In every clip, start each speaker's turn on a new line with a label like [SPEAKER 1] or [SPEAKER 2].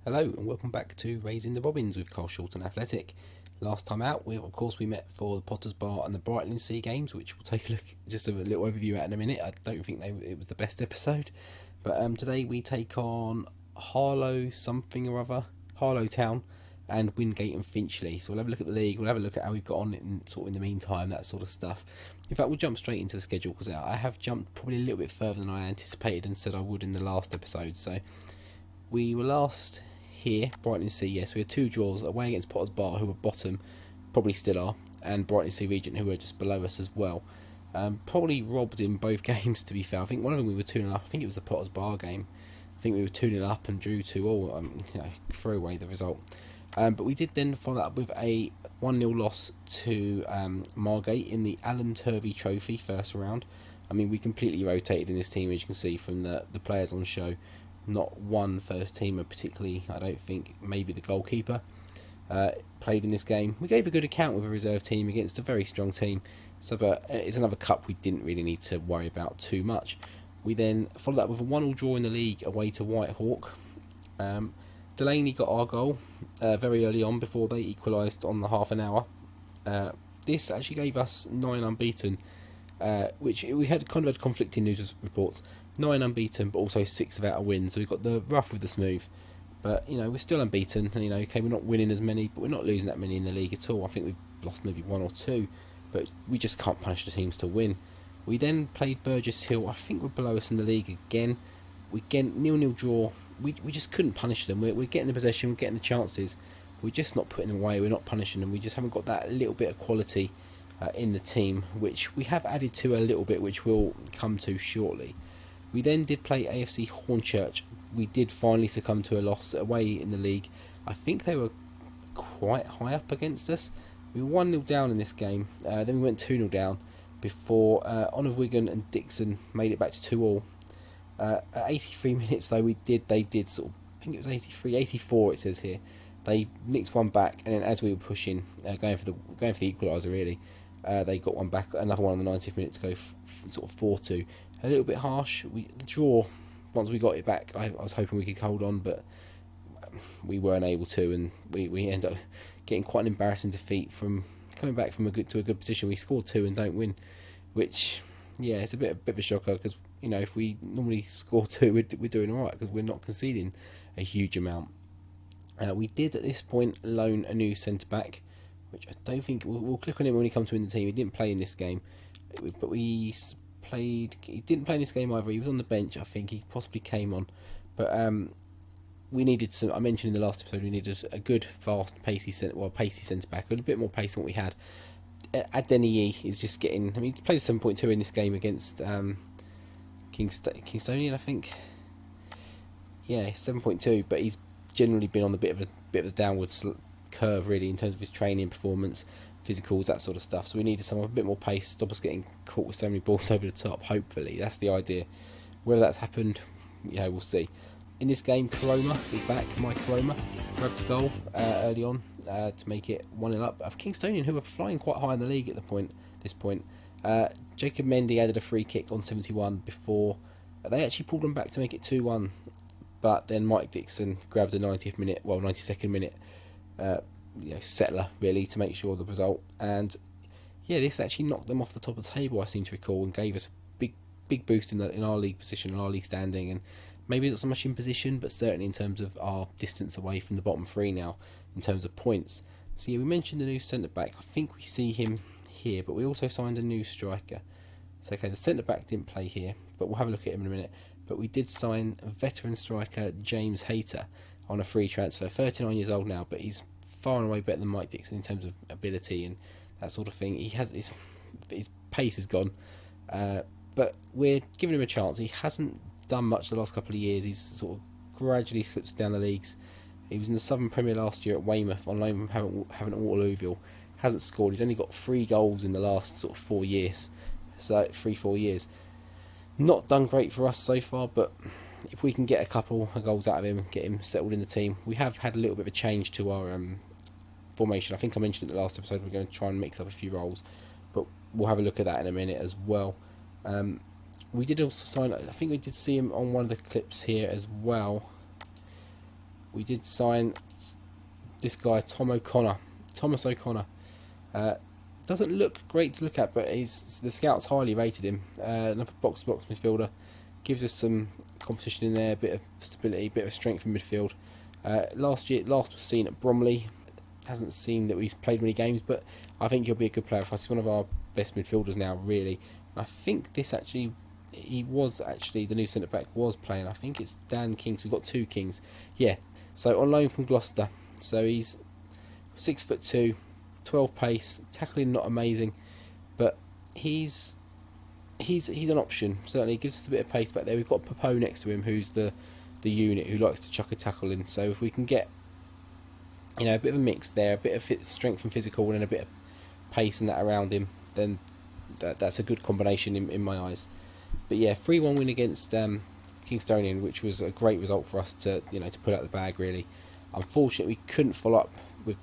[SPEAKER 1] Hello and welcome back to Raising the Robins with Carshalton Athletic. Last time out, we met for the Potters Bar and the Brightling Sea games, which we'll take a look, just a little overview at in a minute. I don't think it was the best episode, but today we take on Harlow something or other, Harlow Town, and Wingate and Finchley. So we'll have a look at the league, we'll have a look at how we've got on in the meantime, that sort of stuff. In fact, we'll jump straight into the schedule because I have jumped probably a little bit further than I anticipated and said I would in the last episode. So we were last here, Brightling Sea, yes, we had 2 draws away against Potters Bar, who were bottom, probably still are, and Brightling Sea Regent, who were just below us as well. Probably robbed in both games, to be fair. I think one of them we were 2-0 up. I think it was the Potters Bar game. I think we were 2-0 up and drew 2-all. Throw away the result. But we did then follow that up with a 1-0 loss to Margate in the Alan Turvey Trophy first round. I mean, we completely rotated in this team, as you can see from the players on show. Not one first teamer particularly, I don't think. Maybe the goalkeeper played in this game. We gave a good account with a reserve team against a very strong team. So it's another cup we didn't really need to worry about too much. We then followed that with a 1-1 draw in the league away to Whitehawk. Delaney got our goal very early on before they equalised on the half an hour. This actually gave us 9 unbeaten, which we had kind of had conflicting news reports. 9 unbeaten, but also 6 without a win. So we've got the rough with the smooth. But, we're still unbeaten. And, okay, we're not winning as many, but we're not losing that many in the league at all. I think we've lost maybe 1 or 2, but we just can't punish the teams to win. We then played Burgess Hill. I think we're below us in the league again. We get 0-0 draw. We just couldn't punish them. We're getting the possession, we're getting the chances. We're just not putting them away, we're not punishing them. We just haven't got that little bit of quality in the team, which we have added to a little bit, which we'll come to shortly. We then did play AFC Hornchurch. We did finally succumb to a loss away in the league. I think they were quite high up against us. We were 1-0 down in this game. Then we went 2-0 down before Honor Wigan and Dixon made it back to 2-2. At 83 minutes though, they did sort of, I think it was 83, 84 it says here. They nicked one back, and then as we were pushing, going for the equaliser really, they got one back, another one on the 90th minute to go sort of 4-2. A little bit harsh. The draw, once we got it back, I was hoping we could hold on, but we weren't able to, and we ended up getting quite an embarrassing defeat from coming back from a good position. We scored 2 and don't win, which, yeah, it's a bit of a shocker because, if we normally score 2, we're doing all right because we're not conceding a huge amount. We did at this point loan a new centre-back, which I don't think, we'll click on him when he comes to win the team. He didn't play in this game, but he didn't play in this game either. He was on the bench, I think. He possibly came on, but we needed some. I mentioned in the last episode we needed a good, fast, pacey centre back with a bit more pace than what we had. Adeniyi is just getting. I mean, he played 7.2 in this game against Kingstonian, I think. Yeah, 7.2, but he's generally been on the bit of a downward curve really in terms of his training performance, physicals, that sort of stuff. So we needed someone with a bit more pace, stop us getting caught with so many balls over the top. Hopefully, that's the idea. Whether that's happened, we'll see. In this game, Karoma is back. Mike Karoma grabbed a goal early on to make it 1-0 up. Kingstonian, who were flying quite high in the league at this point. Jacob Mendy added a free kick on 71 before they actually pulled them back to make it 2-1. But then Mike Dixon grabbed the 92nd minute settler really to make sure of the result. And yeah, this actually knocked them off the top of the table, I seem to recall, and gave us a big boost in our league position, in our league standing, and maybe not so much in position, but certainly in terms of our distance away from the bottom 3 now in terms of points. So yeah, we mentioned the new centre back. I think we see him here, but we also signed a new striker. So okay, the centre back didn't play here, but we'll have a look at him in a minute. But we did sign a veteran striker, James Hayter, on a free transfer. 39 years old now, but he's far and away better than Mike Dixon in terms of ability and that sort of thing. He has his pace is gone, but we're giving him a chance. He hasn't done much the last couple of years. He's sort of gradually slips down the leagues. He was in the Southern Premier last year at Weymouth on loan from Havant Waterlooville. Hasn't scored. He's only got 3 goals in the last sort of 4 years. So 3-4 years. Not done great for us so far, but if we can get a couple of goals out of him, get him settled in the team. We have had a little bit of a change to our formation. I think I mentioned in the last episode we're going to try and mix up a few roles, but we'll have a look at that in a minute as well. We did also sign, I think we did see him on one of the clips here as well. we did sign this guy, Thomas O'Connor. Doesn't look great to look at, but the scouts highly rated him. Another box-to-box midfielder. Gives us some competition in there, a bit of stability, a bit of strength in midfield. Last was seen at Bromley. Hasn't seen that he's played many games, but I think he'll be a good player for us. He's one of our best midfielders now, really. And I think he was actually the new centre back was playing. I think it's Dan King. So we've got two Kings. Yeah. So on loan from Gloucester. So he's 6'2", 12 pace, tackling not amazing, but he's an option. Certainly gives us a bit of pace back there. We've got Popo next to him, who's the unit who likes to chuck a tackle in. So if we can get a bit of a mix there, a bit of strength and physical, and a bit of pace and that around him, then that's a good combination in my eyes. But yeah, 3-1 win against Kingstonian, which was a great result for us to pull out the bag. Really, unfortunately, we couldn't follow up with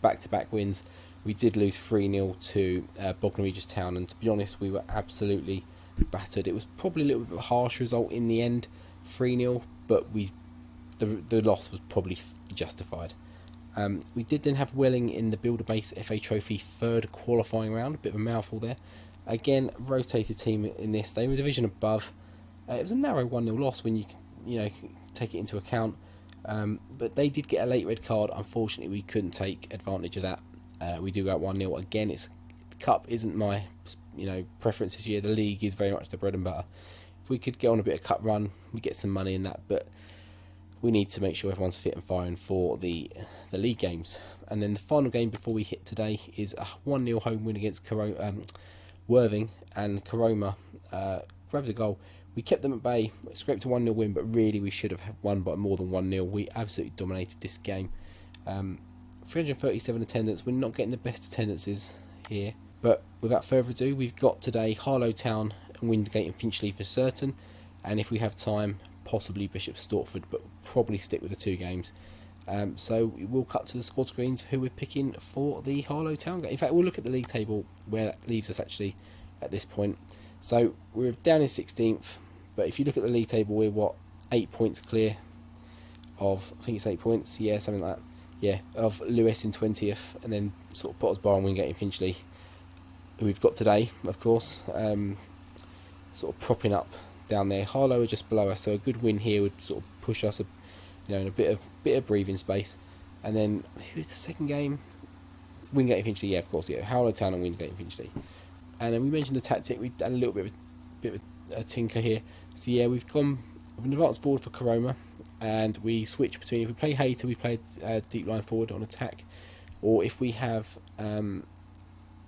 [SPEAKER 1] back-to-back wins. We did lose 3-0 to Bognor Regis Town, and to be honest, we were absolutely battered. It was probably a little bit of a harsh result in the end, 3-0, but the loss was probably justified. We did then have Welling in the Builder Base FA Trophy third qualifying round, a bit of a mouthful there. Again, rotated team in this. They were a division above. It was a narrow 1-0 loss when you take it into account. But they did get a late red card. Unfortunately, we couldn't take advantage of that. We do go out 1-0. Again, the cup isn't my preference this year. The league is very much the bread and butter. If we could get on a bit of cup run, we get some money in that. But we need to make sure everyone's fit and firing for the league games. And then the final game before we hit today is a 1-0 home win against Worthing, and Karoma grabs a goal. We kept them at bay, scraped a 1-0 win, but really we should have won by more than 1-0. We absolutely dominated this game. 337 attendance. We're not getting the best attendances here, but without further ado, we've got today Harlow Town and Wingate and Finchley for certain, and if we have time, possibly Bishop Stortford, but probably stick with the two games. So we'll cut to the squad screens who we're picking for the Harlow Town game. In fact, we'll look at the league table where that leaves us actually at this point. So we're down in 16th, but if you look at the league table, we're 8 points clear of, I think it's 8 points, yeah, something like that, yeah, of Lewis in 20th, and then sort of Potters Bar and Wingate and Finchley, who we've got today, of course, sort of propping up down there. Harlow are just below us, so a good win here would sort of push us in a bit of breathing space. And then who's the second game? Wingate and Finchley, yeah, of course, yeah. Harlow Town and Wingate and Finchley. And then we mentioned the tactic. We've done a little bit of a tinker here. So yeah, we've advanced forward for Karoma, and we switch between, if we play Hayter, we play deep line forward on attack, or if we have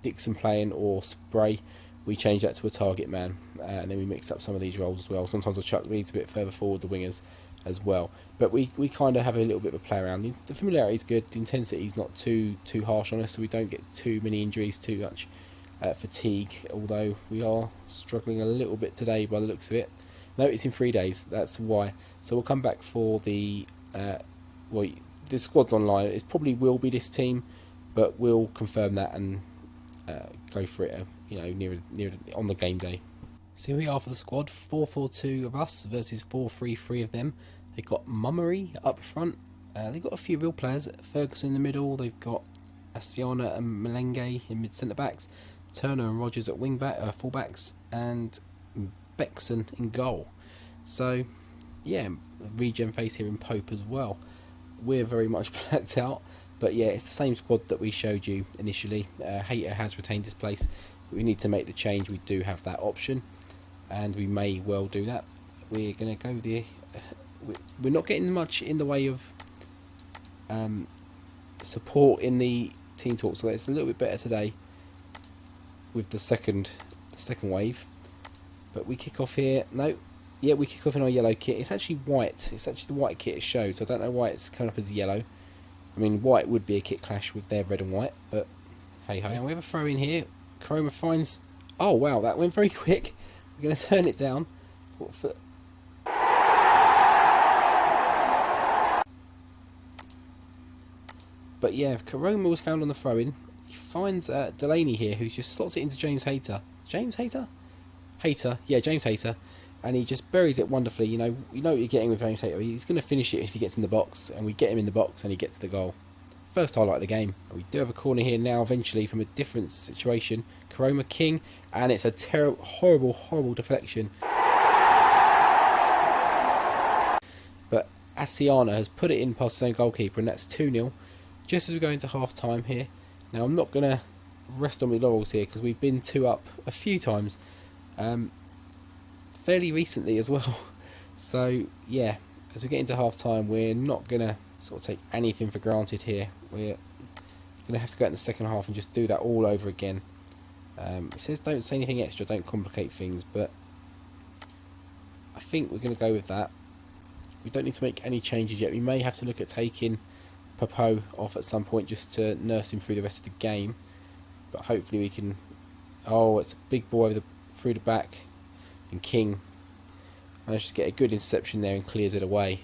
[SPEAKER 1] Dixon playing or Spray, we change that to a target man, and then we mix up some of these roles as well. Sometimes we'll chuck Leeds a bit further forward, the wingers as well. But we kind of have a little bit of a play around. The familiarity is good, the intensity is not too harsh on us, so we don't get too many injuries, too much fatigue, although we are struggling a little bit today by the looks of it. No, it's in 3 days, that's why. So we'll come back for the squad's online. It probably will be this team, but we'll confirm that and go for it near on the game day. So here we are for the squad, 4-4-2 of us versus 4-3-3 of them. They've got Mummery up front. They've got a few real players. Ferguson in the middle. They've got Asiana and Melenge in mid centre backs. Turner and Rogers at wing back, full backs, and Bexon in goal. So yeah, regen face here in Pope as well. We're very much blacked out, but yeah, it's the same squad that we showed you initially. Hayter has retained his place. We need to make the change. We do have that option, and we may well do that. We're going to go there. We're not getting much in the way of support in the team talk, so it's a little bit better today with the second wave. But we kick off here. No, yeah, we kick off in our yellow kit. It's actually white. It's actually the white kit it showed, so I don't know why it's coming up as yellow. I mean, white would be a kit clash with their red and white, but hey ho. And we have a throw in here. Karoma finds. Oh wow, that went very quick. We're going to turn it down. What foot? But yeah, Karoma was found on the throw-in. He finds Delaney here, who just slots it into James Hayter. James Hayter? Hayter, yeah, James Hayter. and he just buries it wonderfully. You know what you're getting with James Hayter. He's going to finish it if he gets in the box, and we get him in the box and he gets the goal. First highlight of the game. We do have a corner here now eventually from a different situation. Karoma King, and it's a terrible, horrible deflection. But Asiana has put it in past his own goalkeeper, and that's 2-0. Just as we go into half time here. Now I'm not going to rest on my laurels here because we've been 2 up a few times. Fairly recently as well. So yeah, as we get into half time, we're not going to sort of take anything for granted here. We're going to have to go out in the second half and just do that all over again. It says don't say anything extra, don't complicate things, but I think we're going to go with that. We don't need to make any changes yet. We may have to look at taking Popo off at some point just to nurse him through the rest of the game, but hopefully we can. Oh, it's a big ball through the back, and King managed to get a good interception there and clears it away.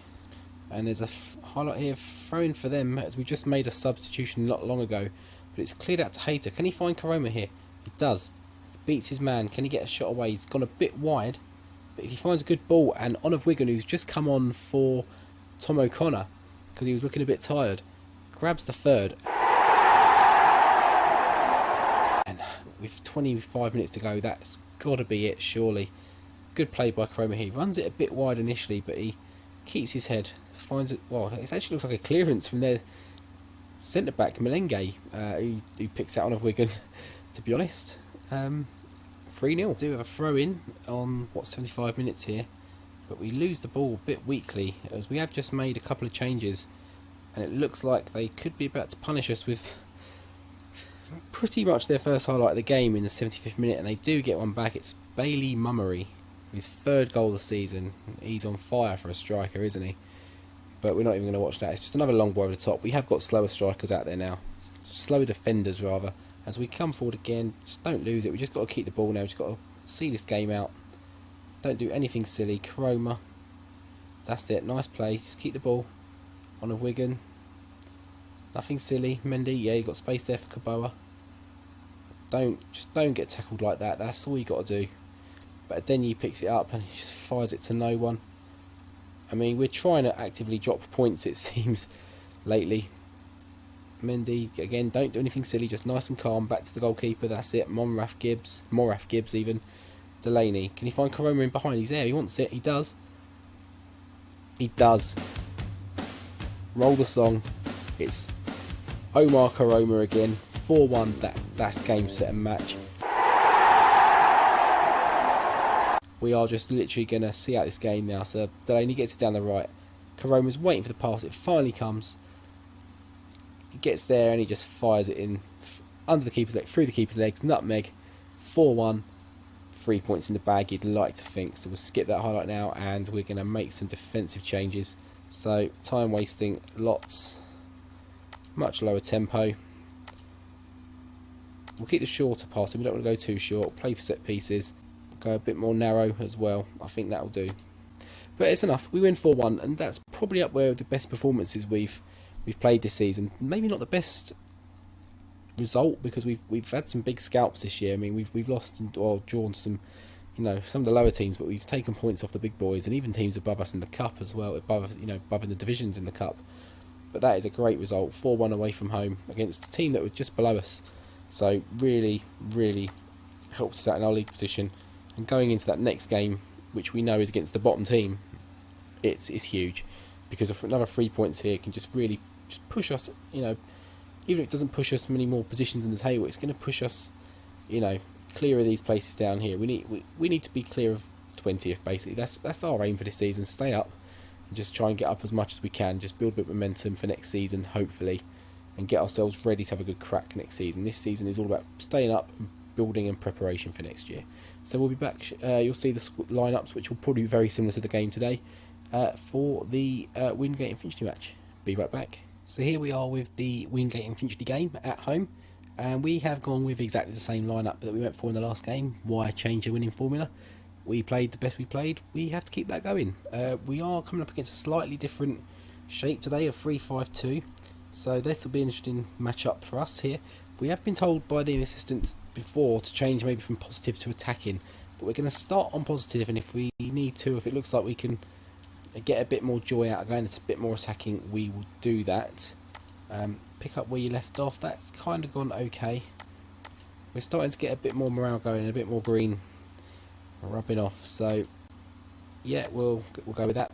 [SPEAKER 1] And there's a highlight here, throw-in for them, as we just made a substitution not long ago, but it's cleared out to Hayter. Can he find Karoma here? He does. He beats his man. Can he get a shot away? He's gone a bit wide, but if he finds a good ball, and Oliver Wigan, who's just come on for Tom O'Connor because he was looking a bit tired, grabs the third. And with 25 minutes to go, that's got to be it, surely. Good play by Karoma. He runs it a bit wide initially, but he keeps his head, finds it. Well, it actually looks like a clearance from their centre back Melenge, who picks out Oliver Wigan. To be honest, 3-0. Do have a throw in on 75 minutes here, but we lose the ball a bit weakly as we have just made a couple of changes, and it looks like they could be about to punish us with pretty much their first highlight of the game in the 75th minute, and they do get one back. It's Bailey Mummery, his 3rd goal of the season. He's on fire for a striker, isn't he? But we're not even going to watch that. It's just another long ball over the top. We have got slower strikers out there now, slower defenders rather. As we come forward again, just don't lose it. We just got to keep the ball now. We've just got to see this game out. Don't do anything silly. Karoma, that's it. Nice play. Just keep the ball on a Wigan. Nothing silly. Mendy, yeah, you got space there for Kaboa. Don't get tackled like that. That's all you got to do. But Adenyi picks it up and he just fires it to no one. I mean, we're trying to actively drop points, it seems, lately. Mendy, again, don't do anything silly, just nice and calm, back to the goalkeeper, that's it. Morath Gibbs even. Delaney, can he find Karoma in behind? He's there, he wants it, he does. He does. Roll the song. It's Omar Karoma again, 4-1, that's game, set and match. We are just literally going to see out this game now, so Delaney gets it down the right. Karoma's waiting for the pass, it finally comes. He gets there and he just fires it in under the keeper's leg, through the keeper's legs, nutmeg, 4-1, 3 points in the bag you'd like to think. So we'll skip that highlight now and we're going to make some defensive changes. So time wasting lots, much lower tempo. We'll keep the shorter passing, we don't want to go too short, play for set pieces, go a bit more narrow as well, I think that'll do. But it's enough, we win 4-1 and that's probably up where the best performances we've played this season. Maybe not the best result because we've had some big scalps this year. I mean, we've lost or drawn some, some of the lower teams, but we've taken points off the big boys and even teams above us in the cup as well, above in the divisions in the cup. But that is a great result, 4-1 away from home against a team that was just below us. So really, really helps us out in our league position. And going into that next game, which we know is against the bottom team, it's huge because another 3 points here can just really just push us, even if it doesn't push us many more positions in the table, it's going to push us, clear of these places down here. We need to be clear of 20th basically. That's our aim for this season. Stay up and just try and get up as much as we can. Just build a bit of momentum for next season, hopefully, and get ourselves ready to have a good crack next season. This season is all about staying up and building and preparation for next year. So we'll be back. You'll see the lineups, which will probably be very similar to the game today, for the Wingate and Finchley match. Be right back. So here we are with the Wingate and Finchley game at home, and we have gone with exactly the same lineup that we went for in the last game. Why change the winning formula? We played the best we played. We have to keep that going. We are coming up against a slightly different shape today of 3-5-2, so this will be an interesting match-up for us here. We have been told by the assistants before to change maybe from positive to attacking, But we're going to start on positive, and if we need to, if it looks like we can get a bit more joy out of going into a bit more attacking, we will do that. Pick up where you left off. That's kind of gone okay. We're starting to get a bit more morale going, a bit more green rubbing off. So yeah, we'll go with that.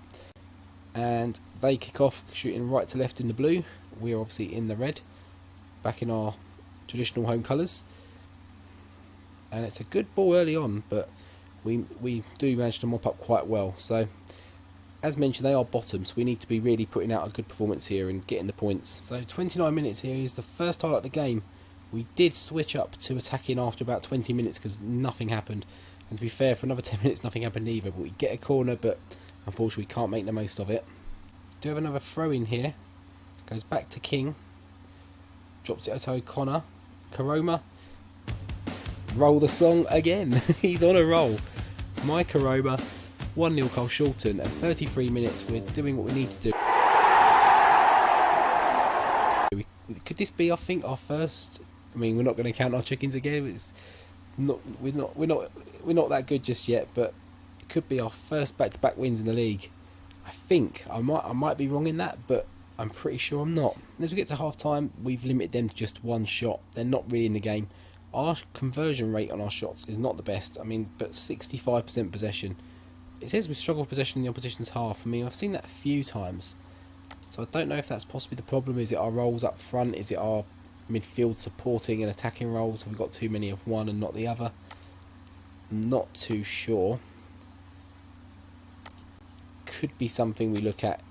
[SPEAKER 1] And they kick off shooting right to left in the blue. We're obviously in the red, back in our traditional home colours. And it's a good ball early on, but we do manage to mop up quite well. So as mentioned, they are bottom, so we need to be really putting out a good performance here and getting the points. So 29 minutes here is the first highlight of the game. We did switch up to attacking after about 20 minutes because nothing happened. And to be fair, for another 10 minutes nothing happened either. But we get a corner, but unfortunately we can't make the most of it. Do have another throw in here. Goes back to King. Drops it to O'Connor. Karoma. Roll the song again. He's on a roll. My Karoma. 1-0 Carshalton at 33 minutes. We're doing what we need to do. Could this be, I think, our first? I mean, we're not going to count our chickens again. It's not. We're not that good just yet. But it could be our first back-to-back wins in the league. I think I might be wrong in that, but I'm pretty sure I'm not. And as we get to half time, we've limited them to just one shot. They're not really in the game. Our conversion rate on our shots is not the best. I mean, but 65% possession. It says we struggle with possession in the opposition's half. I mean, I've seen that a few times. So I don't know if that's possibly the problem. Is it our roles up front? Is it our midfield supporting and attacking roles? Have we got too many of one and not the other? Not too sure. Could be something we look at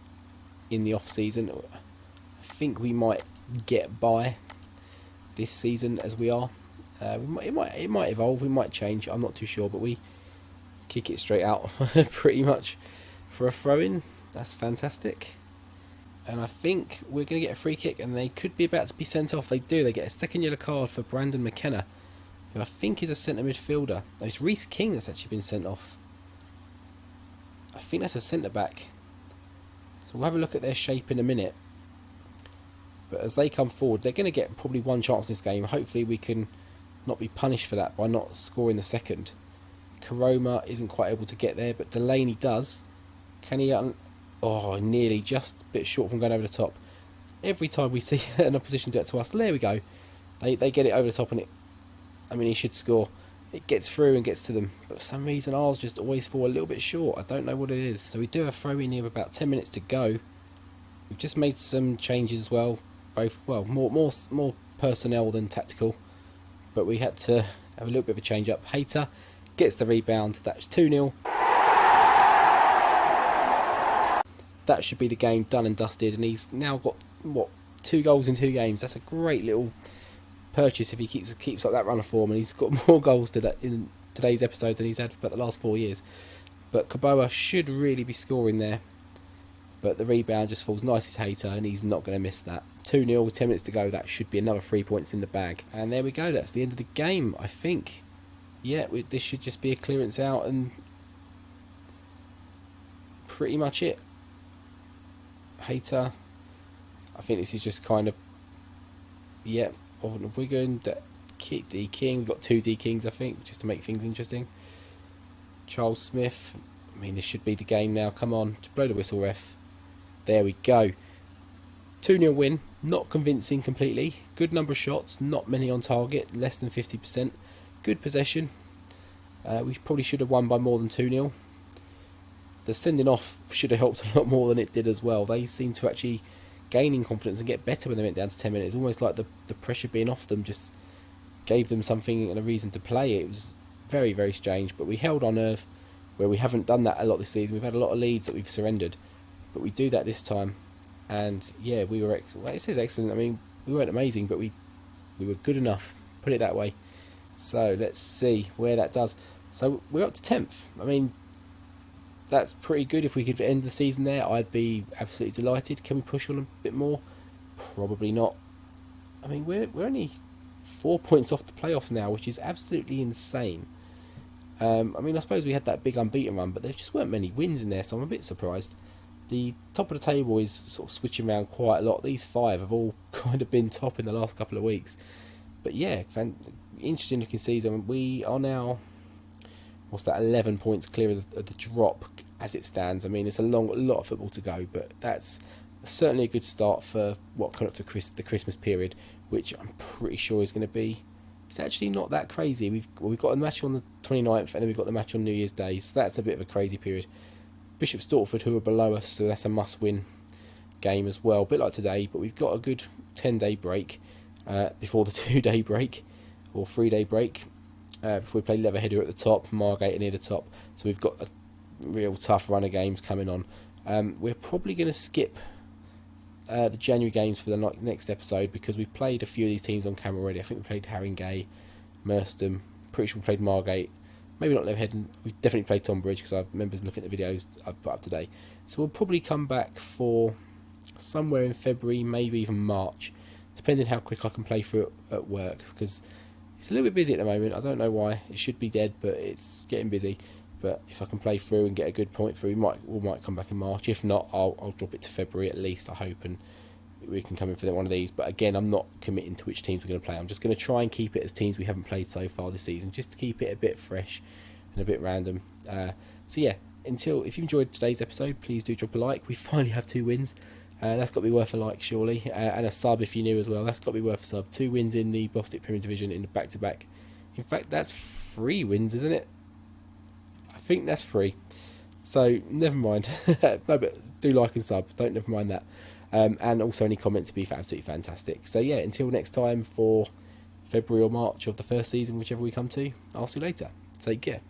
[SPEAKER 1] in the off season. I think we might get by this season as we are. It might evolve. We might change. I'm not too sure, but we kick it straight out pretty much for a throw-in. That's fantastic. And I think we're going to get a free kick, and they could be about to be sent off. They do. They get a second yellow card for Brandon McKenna, who I think is a centre midfielder. No, it's Reece King that's actually been sent off. I think that's a centre back. So we'll have a look at their shape in a minute. But as they come forward, they're going to get probably one chance in this game. Hopefully we can not be punished for that by not scoring the second. Karoma isn't quite able to get there, but Delaney does. Can he? Oh, nearly, just a bit short from going over the top. Every time we see an opposition do it to us, there we go. They get it over the top, and he should score. It gets through and gets to them, but for some reason ours just always fall a little bit short. I don't know what it is. So we do have a throw in here with about 10 minutes to go. We've just made some changes as well. Both, well, more personnel than tactical, but we had to have a little bit of a change up. Hayter gets the rebound. That's 2-0. That should be the game done and dusted, and he's now got, what, 2 goals in 2 games. That's a great little purchase if he keeps up that run of form, and he's got more goals in today's episode than he's had for the last 4 years. But Kaboa should really be scoring there, but the rebound just falls nice as Hayter, and he's not going to miss that. 2-0, 10 minutes to go. That should be another 3 points in the bag. And there we go. That's the end of the game, I think. Yeah, this should just be a clearance out, and pretty much it. Hayter, I think this is just kind of, yeah, of Wigan, D King. We've got 2 D Kings, I think, just to make things interesting. Charles Smith. I mean, this should be the game now. Come on, just blow the whistle, ref. There we go. 2-0 win. Not convincing completely. Good number of shots, not many on target, less than 50%. Good possession. We probably should have won by more than 2-0. The sending off should have helped a lot more than it did as well. They seem to actually gain in confidence and get better when they went down to 10 minutes. Almost like the pressure being off them just gave them something and a reason to play. It was very, very strange. But we held our nerve, where we haven't done that a lot this season. We've had a lot of leads that we've surrendered, but we do that this time. And yeah, we were excellent. Well, it says excellent. I mean, we weren't amazing, but we were good enough. Put it that way. So let's see where that does. So we're up to 10th. I mean, that's pretty good. If we could end the season there, I'd be absolutely delighted. Can we push on a bit more? Probably not. I mean, we're only 4 points off the playoffs now, which is absolutely insane. I mean, I suppose we had that big unbeaten run, but there just weren't many wins in there, so I'm a bit surprised. The top of the table is sort of switching around quite a lot. These 5 have all kind of been top in the last couple of weeks. But yeah, interesting looking season. We are now what's that, 11 points clear of the drop as it stands. I mean, it's a lot of football to go, but that's certainly a good start for what coming up to the Christmas period, which I'm pretty sure is going to be. It's actually not that crazy. We've got a match on the 29th, and then we've got the match on New Year's Day, so that's a bit of a crazy period. Bishop Stortford, who are below us, so that's a must-win game as well, a bit like today, but we've got a good 10-day break before the 2-day break, or 3-day break, before we play Leatherheader at the top, Margate near the top, so we've got a real tough run of games coming on. We're probably going to skip the January games for the next episode, because we've played a few of these teams on camera already. I think we played Haringey, Merstham, pretty sure we played Margate, maybe not Leatherhead. We definitely played Tonbridge, because I remember looking at the videos I've put up today. So we'll probably come back for somewhere in February, maybe even March, depending how quick I can play through it at work, because it's a little bit busy at the moment. I don't know why. It should be dead, but it's getting busy. But if I can play through and get a good point through, we might come back in March. If not, I'll drop it to February at least, I hope, and we can come in for one of these. But again, I'm not committing to which teams we're going to play. I'm just going to try and keep it as teams we haven't played so far this season, just to keep it a bit fresh and a bit random. So yeah, if you enjoyed today's episode, please do drop a like. We finally have 2 wins. That's got to be worth a like, surely, and a sub if you're new as well. That's got to be worth a sub. 2 wins in the Bostik Premier Division in the back-to-back. In fact, that's 3 wins, isn't it? I think that's 3. So never mind. No, but do like and sub. Don't never mind that. And also any comments would be absolutely fantastic. So yeah, until next time for February or March of the first season, whichever we come to, I'll see you later. Take care.